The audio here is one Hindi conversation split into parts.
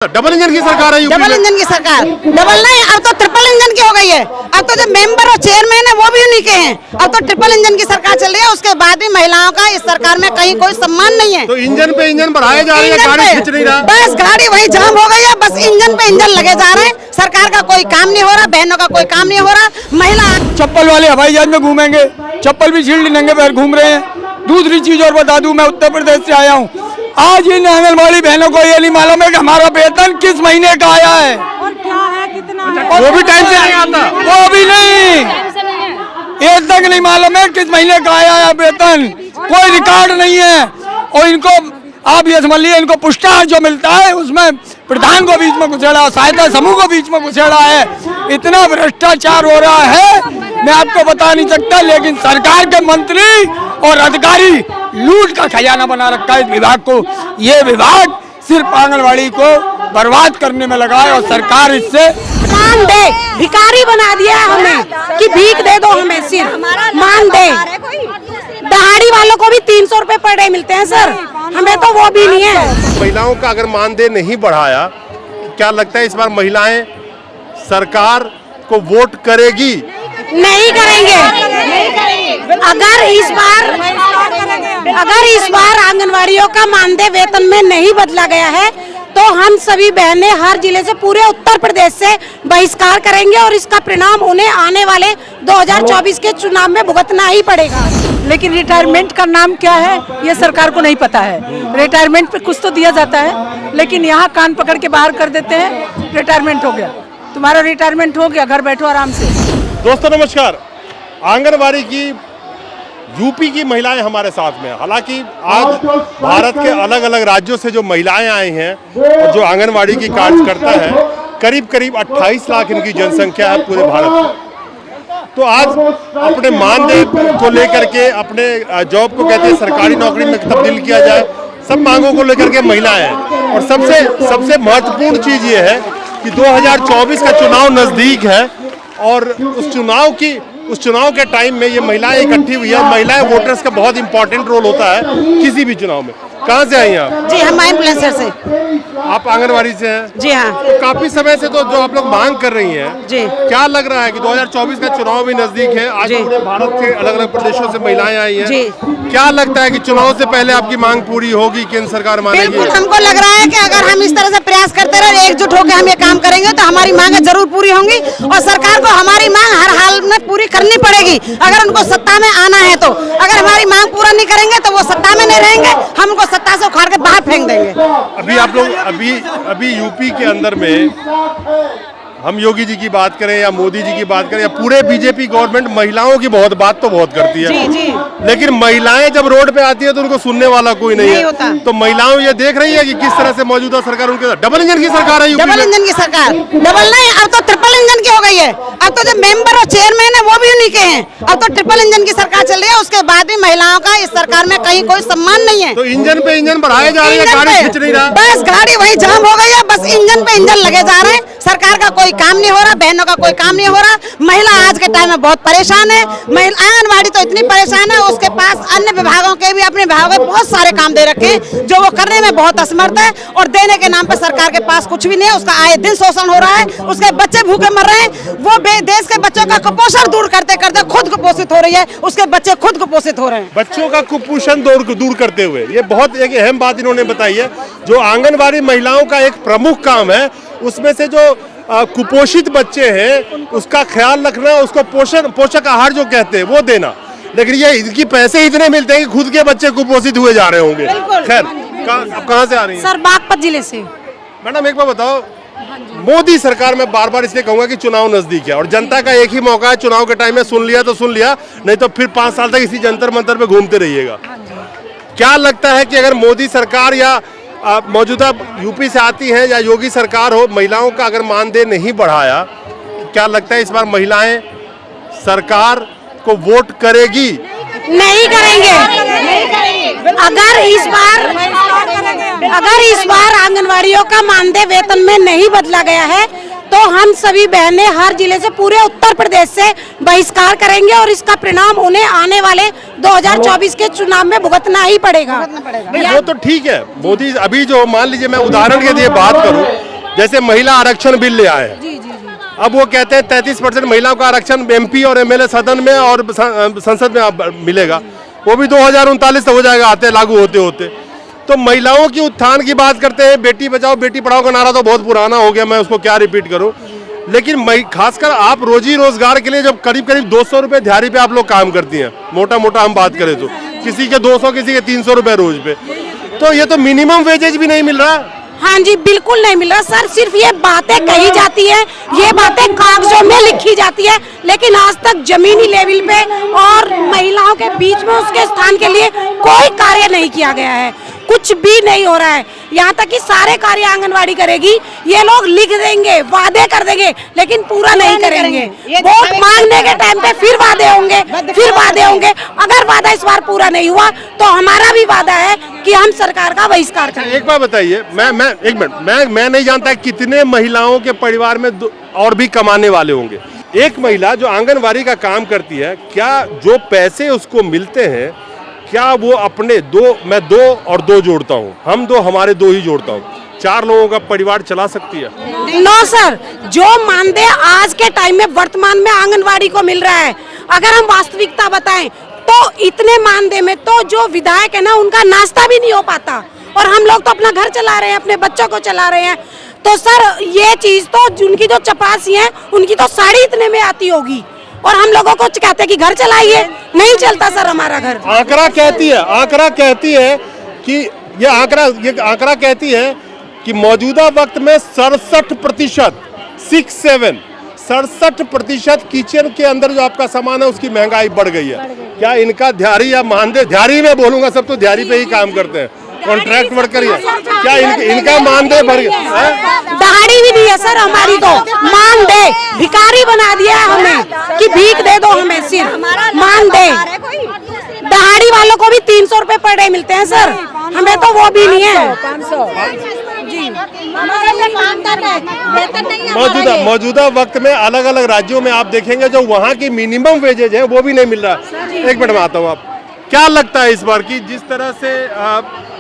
डबल इंजन की सरकार है यूपी में। डबल इंजन की सरकार, डबल नहीं, अब तो ट्रिपल इंजन की हो गई है। अब तो जो मेंबर और चेयरमैन है वो भी उन्हीं के हैं। अब तो ट्रिपल इंजन की सरकार चल रही है। उसके बाद भी महिलाओं का इस सरकार में कहीं कोई सम्मान नहीं है। तो इंजन पे इंजन बढ़ाए जा रहे हैं, गाड़ी खींच नहीं रहा। बस गाड़ी वही जाम हो गई है, बस इंजन पे इंजन लगे जा रहे हैं। सरकार का कोई काम नहीं हो रहा, बहनों का कोई काम नहीं हो रहा। महिला चप्पल वाले हवाई जहाज में घूमेंगे, चप्पल भी छीन नंगे पैर घूम रहे हैं। दूसरी चीज और बता दूं, मैं उत्तर प्रदेश से आया हूँ। आज इन आंगनबाड़ी बहनों को ये नहीं मालूम है कि हमारा वेतन किस महीने का आया है और क्या है, कितना है। वो भी टाइम से नहीं आता, वो भी नहीं, एक तक नहीं मालूम है किस महीने का आया है वेतन। कोई रिकॉर्ड नहीं है। और इनको आप ये समझ लीजिए, इनको पुरस्कार जो मिलता है उसमें प्रधान को बीच में घुसेड़ा, सहायता समूह को बीच में घुसेड़ा है। इतना भ्रष्टाचार हो रहा है, मैं आपको बता नहीं सकता। लेकिन सरकार के मंत्री और अधिकारी लूट का खजाना बना रखा है इस विभाग को। ये विभाग सिर्फ आंगनबाड़ी को बर्बाद करने में लगा है और सरकार इससे मान दे, भिखारी बना दिया है हमें कि भीख दे दो हमें, सिर्फ मान दे। दहाड़ी वालों को भी 300 रुपए पर डे मिलते हैं सर, हमें तो वो भी नहीं है। महिलाओं का अगर मानदेय नहीं बढ़ाया, क्या लगता है इस बार महिलाएं सरकार को वोट करेगी? नहीं करेंगे। अगर इस बार आंगनवाड़ियों का मानदेय वेतन में नहीं बदला गया है तो हम सभी बहनें हर जिले से, पूरे उत्तर प्रदेश से बहिष्कार करेंगे और इसका परिणाम उन्हें आने वाले 2024 के चुनाव में भुगतना ही पड़ेगा। लेकिन रिटायरमेंट का नाम क्या है ये सरकार को नहीं पता है। रिटायरमेंट पे कुछ तो दिया जाता है, लेकिन यहाँ कान पकड़ के बाहर कर देते हैं। रिटायरमेंट हो गया, तुम्हारा रिटायरमेंट हो गया, घर बैठो आराम से। दोस्तों नमस्कार। आंगनबाड़ी की यूपी की महिलाएं हमारे साथ में। हालांकि आज भारत के अलग अलग राज्यों से जो महिलाएं आई हैं और जो आंगनबाड़ी की कार्य करता है, करीब करीब 28 लाख इनकी जनसंख्या है पूरे भारत में। तो आज अपने मानदेय को लेकर के, अपने जॉब को कहते हैं सरकारी नौकरी में तब्दील किया जाए, सब मांगों को लेकर के महिलाएं हैं। और सबसे महत्वपूर्ण चीज ये है कि 2024 का चुनाव नजदीक है और उस चुनाव के टाइम में ये महिलाएं इकट्ठी हुई है। महिलाएं वोटर्स का बहुत इंपॉर्टेंट रोल होता है किसी भी चुनाव में। कहाँ से आई हैं आप? जी हम एम्बुलेंसर से। आप आंगनबाड़ी से हैं? जी हाँ। तो काफी समय से तो जो आप लोग मांग कर रही हैं, जी, क्या लग रहा है कि 2024 का चुनाव भी नजदीक है? आज पूरे भारत के अलग अलग प्रदेशों से महिलाएं आई हैं। जी। क्या लगता है कि चुनाव से पहले आपकी मांग पूरी होगी? केंद्र सरकार मानेगी? बिल्कुल, हमको लग रहा है कि अगर हम इस तरह से प्रयास करते रहे, एकजुट होकर हम ये काम करेंगे तो हमारी मांगें जरूर पूरी होंगी और सरकार को हमारी मांग हर हाल में पूरी करनी पड़ेगी अगर उनको सत्ता में आना है तो। अगर हमारी मांग पूरा नहीं करेंगे तो वो सत्ता में नहीं रहेंगे, हम उनको सत्ता से उखाड़ के बाहर फेंक देंगे। अभी आप लोग अभी यूपी के अंदर में हम योगी जी की बात करें या मोदी जी की बात करें या पूरे बीजेपी गवर्नमेंट, महिलाओं की बात तो बहुत करती है। जी, जी। लेकिन महिलाएं जब रोड पे आती है तो उनको सुनने वाला कोई नहीं है। होता। तो महिलाओं ये देख रही है कि किस तरह से मौजूदा सरकार उनके डबल इंजन की सरकार है यूपी डबल में। इंजन की सरकार, डबल नहीं, अब तो ट्रिपल इंजन की हो गई है। अब तो जो मेंबर और चेयरमैन है वो भी उन्हीं के हैं। अब तो ट्रिपल इंजन की सरकार चल रही है। उसके बाद भी महिलाओं का इस सरकार में कहीं कोई सम्मान नहीं है। तो इंजन पे इंजन बढ़ाए जा रहे हैं, गाड़ी खींच नहीं रहा। बस गाड़ी वही जाम हो गई है, बस इंजन पे इंजन लगे जा रहे हैं। सरकार का कोई काम नहीं हो रहा, बहनों का कोई काम नहीं हो रहा। महिला आज के टाइम में बहुत परेशान है। आंगनबाड़ी तो इतनी परेशान है, उसके पास अन्य विभागों के भी, अपने विभागों में बहुत सारे काम दे रखे हैं जो वो करने में बहुत असमर्थ है और देने के नाम पे सरकार के पास कुछ भी नहीं है। उसका आए दिन शोषण हो रहा है, उसके बच्चे भूखे मर रहे हैं। वो देश के बच्चों का कुपोषण दूर करते करते खुद कुपोषित हो रही है, उसके बच्चे खुद कुपोषित हो रहे हैं। बच्चों का कुपोषण दूर करते हुए, ये बहुत एक अहम बात इन्होंने बताई है। जो आंगनबाड़ी महिलाओं का एक प्रमुख काम है, उसमें से जो कुपोषित बच्चे हैं उसका ख्याल रखना, उसको पोषक आहार जो कहते हैं वो देना। लेकिन ये इनकी पैसे इतने मिलते हैं कि खुद के बच्चे कुपोषित हुए जा रहे होंगे। खैर, कहाँ से आ रही हैं? सर बागपत जिले से। मैडम एक बार बताओ, मोदी सरकार में बार बार इसलिए कहूंगा कि चुनाव नजदीक है और जनता का एक ही मौका है, चुनाव के टाइम में सुन लिया तो सुन लिया, नहीं तो फिर 5 साल तक इसी जंतर मंतर पे घूमते रहिएगा। क्या लगता है कि अगर मोदी सरकार या मौजूदा यूपी से आती है या योगी सरकार हो, महिलाओं का अगर मानदेय नहीं बढ़ाया, क्या लगता है इस बार महिलाएं सरकार को वोट करेगी? नहीं करेंगे। अगर इस बार आंगनवाड़ियों का मानदेय वेतन में नहीं बदला गया है तो हम सभी बहनें हर जिले से, पूरे उत्तर प्रदेश से बहिष्कार करेंगे और इसका परिणाम उन्हें आने वाले 2024 के चुनाव में भुगतना ही पड़ेगा। नहीं वो तो ठीक है। मोदी अभी जो मान लीजिए, मैं उदाहरण के लिए बात करूं जैसे महिला आरक्षण बिल ले आए हैं, अब वो कहते हैं 33% महिलाओं का आरक्षण MP और MLA सदन में और संसद में मिलेगा, वो भी 2039 तक हो जाएगा आते लागू होते होते। तो महिलाओं की उत्थान की बात करते हैं, बेटी बचाओ बेटी पढ़ाओ का नारा तो बहुत पुराना हो गया, मैं उसको क्या रिपीट करूं। लेकिन खासकर आप रोजी रोजगार के लिए जब करीब करीब 200 रुपये दिहाड़ी पे आप लोग काम करती हैं, मोटा मोटा हम बात करें तो किसी के 200 किसी के 300 रुपये रोज पे, तो ये तो मिनिमम वेजेज भी नहीं मिल रहा। हाँ जी, बिल्कुल नहीं मिल रहा सर। सिर्फ ये बातें कही जाती है, ये बातें कागजों में लिखी जाती है, लेकिन आज तक जमीनी लेवल पे और महिलाओं के बीच में उसके स्थान के लिए कोई कार्य नहीं किया गया है, कुछ भी नहीं हो रहा है। यहाँ तक कि सारे कार्य आंगनवाड़ी करेगी, ये लोग लिख देंगे, वादे कर देंगे, लेकिन पूरा नहीं करेंगे। वोट मांगने के टाइम पे फिर वादे होंगे, फिर वादे होंगे। अगर वादा इस बार पूरा नहीं हुआ तो हमारा भी वादा है कि हम सरकार का बहिष्कार करेंगे। एक बात बताइए, मैं नहीं जानता कितने महिलाओं के परिवार में और भी कमाने वाले होंगे। एक महिला जो आंगनवाड़ी का काम करती है, क्या जो पैसे उसको मिलते हैं, क्या वो अपने मैं दो और दो जोड़ता हूँ, हम दो हमारे दो ही जोड़ता हूँ, 4 लोगों का परिवार चला सकती है? नो सर, जो मानदेय आज के टाइम में वर्तमान में आंगनवाड़ी को मिल रहा है, अगर हम वास्तविकता बताएं तो इतने मानदेय में तो जो विधायक है ना, उनका नाश्ता भी नहीं हो पाता, और हम लोग तो अपना घर चला रहे हैं, अपने बच्चों को चला रहे हैं। तो सर ये चीज तो उनकी जो चपरासी है, उनकी तो साड़ी इतने में आती होगी, और हम लोगों को कहते हैं कि घर चलाइए, नहीं चलता सर हमारा घर। आंकड़ा कहती है कि ये आंकड़ा कहती है कि मौजूदा वक्त में 67% किचन के अंदर जो आपका सामान है उसकी महंगाई बढ़ गई है। क्या इनका दिहाड़ी या मानदेय, दिहाड़ी में बोलूंगा, सब तो दिहाड़ी पे ही काम करते हैं, कॉन्ट्रैक्ट वर्कर ही, क्या इनका मानदेय बढ़ गया? दहाड़ी भी दी है सर हमारी, तो मानदेय भिखारी बना दिया है हमें कि भीख दे दो हमें, सिर्फ मानदेय। दहाड़ी वालों को भी 300 रुपए पर डे मिलते हैं सर, हमें तो वो भी नहीं है। मौजूदा वक्त में अलग अलग राज्यों में आप देखेंगे जो वहाँ की मिनिमम वेजेज है वो भी नहीं मिल रहा। एक मिनट में आता हूँ, आप क्या लगता है इस बार की जिस तरह से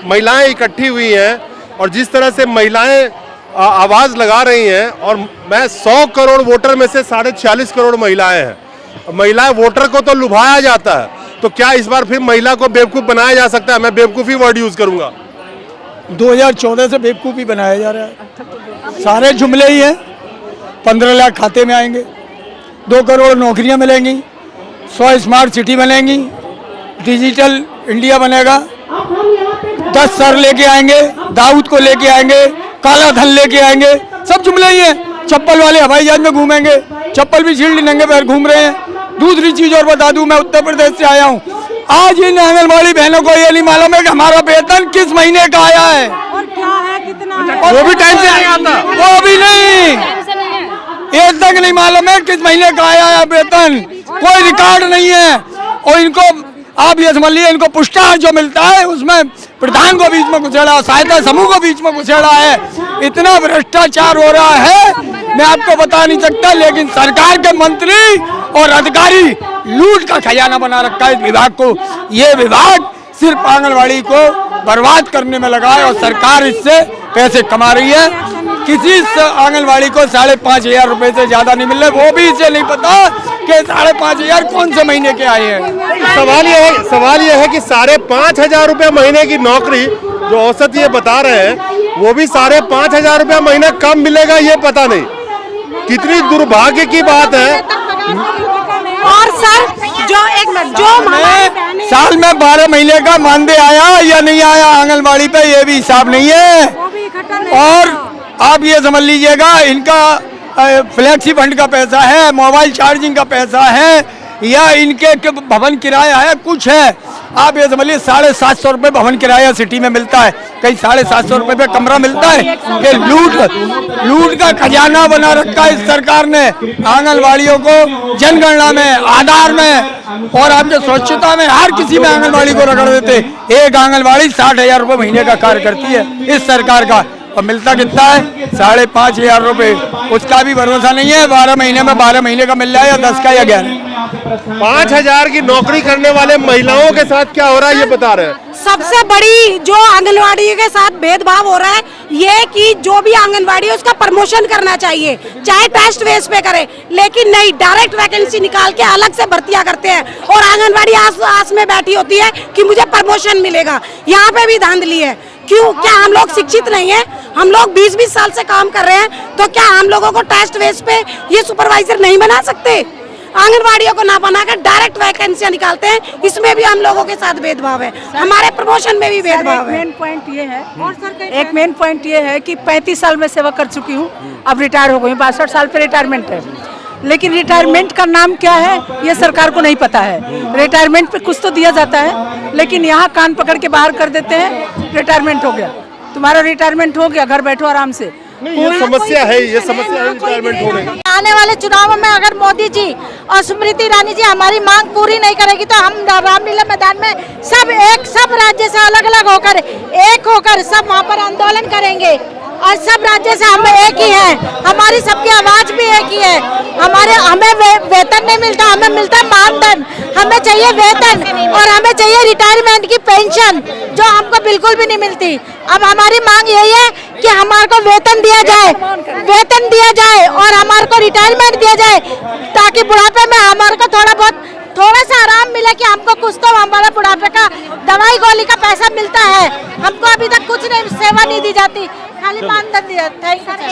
महिलाएं इकट्ठी हुई हैं और जिस तरह से महिलाएं आवाज लगा रही हैं, और मैं 100 करोड़ वोटर में से 46.5 करोड़ महिलाएं हैं, महिला वोटर को तो लुभाया जाता है, तो क्या इस बार फिर महिला को बेवकूफ बनाया जा सकता है? मैं बेवकूफी वर्ड यूज करूंगा। 2014 से बेवकूफ़ी बनाया जा रहा है, सारे जुमले ही हैं। 15 लाख खाते में आएंगे, 2 करोड़ नौकरियां मिलेंगी, 100 स्मार्ट सिटी बनेंगी, डिजिटल इंडिया बनेगा, 10 सर लेके आएंगे, दाऊद को लेके आएंगे, काला धन लेके आएंगे, सब जुमले ही हैं। चप्पल वाले हवाई जहाज में घूमेंगे, चप्पल भी शील्ड नंगे पैर घूम रहे हैं। दूसरी चीज और बता दूं, मैं उत्तर प्रदेश से आया हूँ, आज इन आंगनबाड़ी बहनों को ये नहीं मालूम है कि हमारा वेतन किस महीने का आया है, और क्या है, कितना है, वो भी टाइम से नहीं आता, वो भी नहीं, ये तक नहीं मालूम है किस महीने का आया है वेतन, कोई रिकॉर्ड नहीं है। और इनको आप ये समझ लीजिए, इनको पुरस्कार जो मिलता है उसमें प्रधान को बीच में घुसेड़ा, सहायता समूह को बीच में घुसेड़ा है, इतना भ्रष्टाचार हो रहा है मैं आपको बता नहीं सकता। लेकिन सरकार के मंत्री और अधिकारी लूट का खजाना बना रखा है इस विभाग को। ये विभाग सिर्फ आंगनवाड़ी को बर्बाद करने में लगा है और सरकार इससे पैसे कमा रही है। किसी आंगनवाड़ी को 5,500 रुपए से ज्यादा नहीं मिल रहे, वो भी इसे नहीं पता कि 5,500 कौन से महीने के आए हैं। सवाल ये है कि 5,500 रुपए महीने की नौकरी जो औसत ये बता रहे हैं, वो भी 5,500 रुपए महीना कम मिलेगा ये पता नहीं, कितनी दुर्भाग्य की बात है। और सर जो साल में 12 महीने का मानदेय आया या नहीं आया आंगनबाड़ी पे, ये भी हिसाब नहीं है। और आप ये समझ लीजिएगा, इनका फ्लैक्सी फंड का पैसा है, मोबाइल चार्जिंग का पैसा है, या इनके भवन किराया है, कुछ है। आप ये समझ लीजिए 750 रुपये भवन किराया सिटी में मिलता है, कहीं 750 रुपये पे कमरा मिलता है। ये लूट का खजाना बना रखा है इस सरकार ने आंगनवाड़ियों को, जनगणना में, आधार में और आपके स्वच्छता में, हर किसी में आंगनवाड़ी को रगड़ देते। एक आंगनवाड़ी 60,000 रुपये महीने का कार्य करती है इस सरकार का, और मिलता कितना है? 5,500 रुपये। उसका भी भरोसा नहीं है 12 महीने में 12 महीने का मिल रहा है या 10 का या 11। 5,000 की नौकरी करने वाले महिलाओं के साथ क्या हो रहा है ये बता रहे हैं। सबसे बड़ी जो आंगनवाड़ी के साथ भेदभाव हो रहा है ये कि जो भी आंगनवाड़ी है उसका प्रमोशन करना चाहिए, चाहे टेस्ट बेस पे करे, लेकिन नहीं, डायरेक्ट वैकेंसी निकाल के अलग से भर्तियां करते हैं और आंगनवाड़ी आस में बैठी होती है कि मुझे प्रमोशन मिलेगा। यहाँ पे भी धांधली है। क्यों? क्या हम लोग शिक्षित नहीं है? हम लोग 20-20 साल से काम कर रहे हैं, तो क्या हम लोगों को टेस्ट बेस पे ये सुपरवाइजर नहीं बना सकते? आंगनवाड़ियों को ना बनाकर डायरेक्ट वैकेंसियां निकालते हैं, इसमें भी हम लोगों के साथ भेदभाव है, हमारे प्रमोशन में भी भेदभाव है। मेन पॉइंट ये है, एक मेन पॉइंट ये है कि 35 साल में सेवा कर चुकी हूँ, अब रिटायर हो गई, 62 साल पे रिटायरमेंट है। लेकिन रिटायरमेंट का नाम क्या है ये सरकार को नहीं पता है। रिटायरमेंट पे कुछ तो दिया जाता है, लेकिन यहाँ कान पकड़ के बाहर कर देते हैं, रिटायरमेंट हो गया, तुम्हारा रिटायरमेंट हो गया, घर बैठो आराम से। नहीं, ये समस्या है रिटायरमेंट होने की। आने वाले चुनावों में अगर मोदी जी और स्मृति ईरानी जी हमारी मांग पूरी नहीं करेगी तो हम रामलीला मैदान में सब राज्य से अलग अलग होकर एक होकर सब वहाँ पर आंदोलन करेंगे और सब राज्य से हम एक ही है, हमारी सबकी आवाज भी एक ही है। हमें वेतन नहीं मिलता, हमें मिलता मानधन, हमें चाहिए वेतन और हमें चाहिए रिटायरमेंट की पेंशन जो हमको बिल्कुल भी नहीं मिलती। अब हमारी मांग यही है कि हमारे को वेतन दिया जाए और हमारे को रिटायरमेंट दिया जाए, ताकि बुढ़ापे में हमारे को थोड़ा सा आराम मिले कि हमको कुछ तो हमारा बुढ़ापे का दवाई गोली का पैसा मिलता है। हमको अभी तक कुछ नहीं, सेवा नहीं दी जाती, खाली मानधन दिया। Thank you.